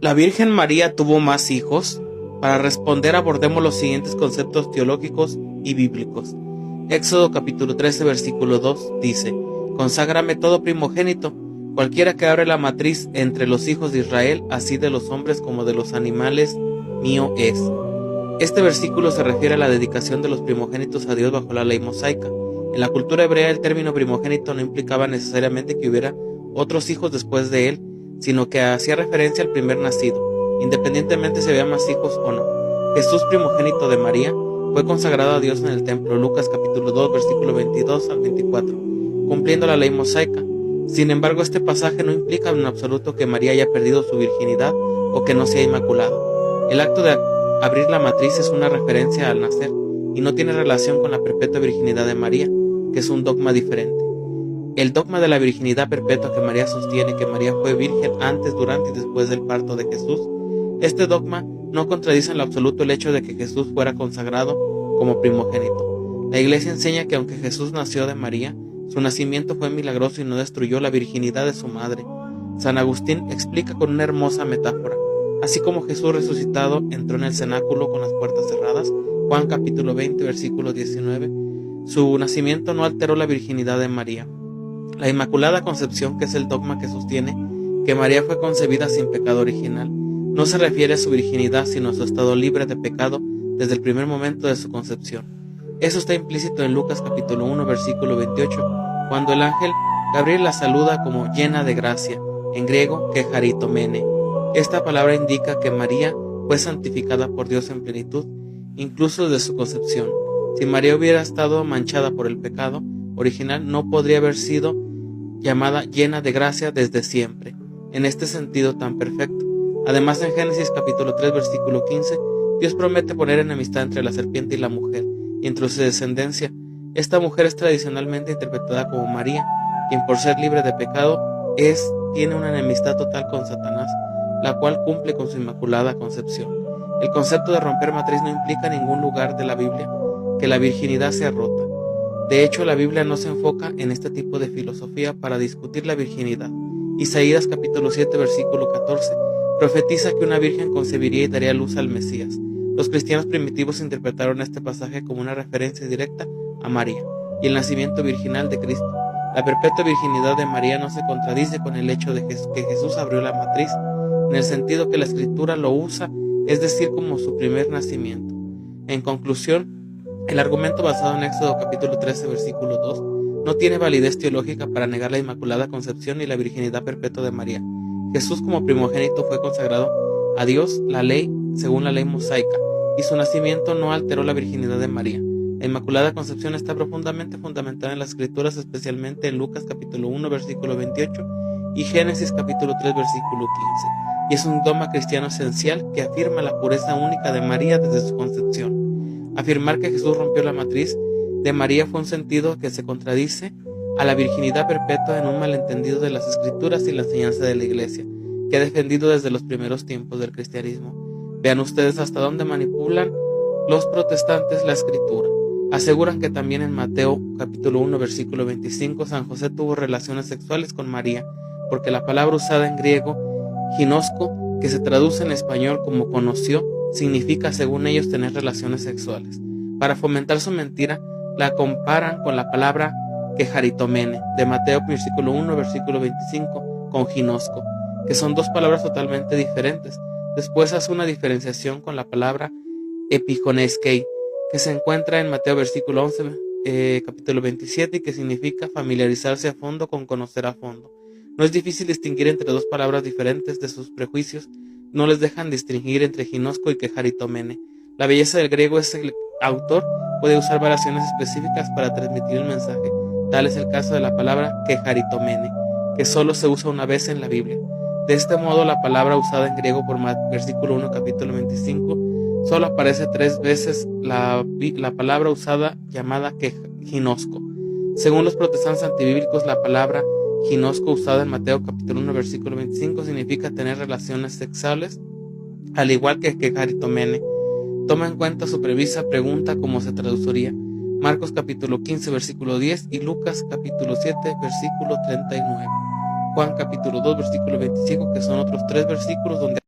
¿La Virgen María tuvo más hijos? Para responder abordemos los siguientes conceptos teológicos y bíblicos. Éxodo capítulo 13 versículo 2 dice: Conságrame todo primogénito, cualquiera que abre la matriz entre los hijos de Israel, así de los hombres como de los animales, mío es. Este versículo se refiere a la dedicación de los primogénitos a Dios bajo la ley mosaica. En la cultura hebrea el término primogénito no implicaba necesariamente que hubiera otros hijos después de él, sino que hacía referencia al primer nacido, independientemente si había más hijos o no. Jesús, primogénito de María, fue consagrado a Dios en el templo, Lucas capítulo 2, versículo 22 al 24, cumpliendo la ley mosaica. Sin embargo, este pasaje no implica en absoluto que María haya perdido su virginidad o que no sea inmaculada. El acto de abrir la matriz es una referencia al nacer y no tiene relación con la perpetua virginidad de María, que es un dogma diferente. El dogma de la virginidad perpetua que María sostiene que María fue virgen antes, durante y después del parto de Jesús. Este dogma no contradice en lo absoluto el hecho de que Jesús fuera consagrado como primogénito. La Iglesia enseña que aunque Jesús nació de María, su nacimiento fue milagroso y no destruyó la virginidad de su madre. San Agustín explica con una hermosa metáfora: así como Jesús resucitado entró en el cenáculo con las puertas cerradas, Juan capítulo 20 versículo 19, su nacimiento no alteró la virginidad de María. La Inmaculada Concepción, que es el dogma que sostiene que María fue concebida sin pecado original, no se refiere a su virginidad, sino a su estado libre de pecado desde el primer momento de su concepción. Eso está implícito en Lucas capítulo 1 versículo 28, cuando el ángel Gabriel la saluda como llena de gracia, en griego que charitomene. Esta palabra indica que María fue santificada por Dios en plenitud, incluso desde su concepción. Si María hubiera estado manchada por el pecado original, no podría haber sido llamada llena de gracia desde siempre, en este sentido tan perfecto. Además, en Génesis capítulo 3 versículo 15, Dios promete poner enemistad entre la serpiente y la mujer, y entre su descendencia. Esta mujer es tradicionalmente interpretada como María, quien por ser libre de pecado tiene una enemistad total con Satanás, la cual cumple con su inmaculada concepción. El concepto de romper matriz no implica en ningún lugar de la Biblia que la virginidad sea rota. De hecho, la Biblia no se enfoca en este tipo de filosofía para discutir la virginidad. Isaías capítulo 7 versículo 14 profetiza que una virgen concebiría y daría luz al Mesías. Los cristianos primitivos interpretaron este pasaje como una referencia directa a María y el nacimiento virginal de Cristo. La perpetua virginidad de María no se contradice con el hecho de que Jesús abrió la matriz, en el sentido que la Escritura lo usa, es decir, como su primer nacimiento. En conclusión, el argumento basado en Éxodo capítulo 13 versículo 2 no tiene validez teológica para negar la Inmaculada Concepción y la virginidad perpetua de María. Jesús como primogénito fue consagrado a Dios, la ley, según la ley mosaica, y su nacimiento no alteró la virginidad de María. La Inmaculada Concepción está profundamente fundamentada en las Escrituras, especialmente en Lucas capítulo 1 versículo 28 y Génesis capítulo 3 versículo 15, y es un dogma cristiano esencial que afirma la pureza única de María desde su concepción. Afirmar que Jesús rompió la matriz de María fue un sentido que se contradice a la virginidad perpetua en un malentendido de las Escrituras y la enseñanza de la Iglesia, que ha defendido desde los primeros tiempos del cristianismo. Vean ustedes hasta dónde manipulan los protestantes la Escritura. Aseguran que también en Mateo capítulo 1 versículo 25 San José tuvo relaciones sexuales con María, porque la palabra usada en griego, ginosco, que se traduce en español como conoció, significa, según ellos, tener relaciones sexuales. Para fomentar su mentira, la comparan con la palabra que charitomene, de Mateo versículo 1, versículo 25, con ginosco, que son dos palabras totalmente diferentes. Después hace una diferenciación con la palabra epiconeskei, que se encuentra en Mateo versículo 11, capítulo 27, y que significa familiarizarse a fondo con conocer a fondo. No es difícil distinguir entre dos palabras diferentes. De sus prejuicios no les dejan distinguir entre ginosco y que charitomene. La belleza del griego es el autor puede usar variaciones específicas para transmitir el mensaje. Tal es el caso de la palabra que charitomene, que solo se usa una vez en la Biblia. De este modo, la palabra usada en griego por versículo 1, capítulo 25, solo aparece 3 veces la palabra usada llamada que ginosco. Según los protestantes antibíblicos, la palabra ginosco usada en Mateo capítulo 1, versículo 25 significa tener relaciones sexuales, al igual que charitomene. Toma en cuenta su premisa, pregunta cómo se traduciría. Marcos capítulo 15 versículo 10 y Lucas capítulo 7 versículo 39. Juan capítulo 2 versículo 25, que son otros 3 versículos donde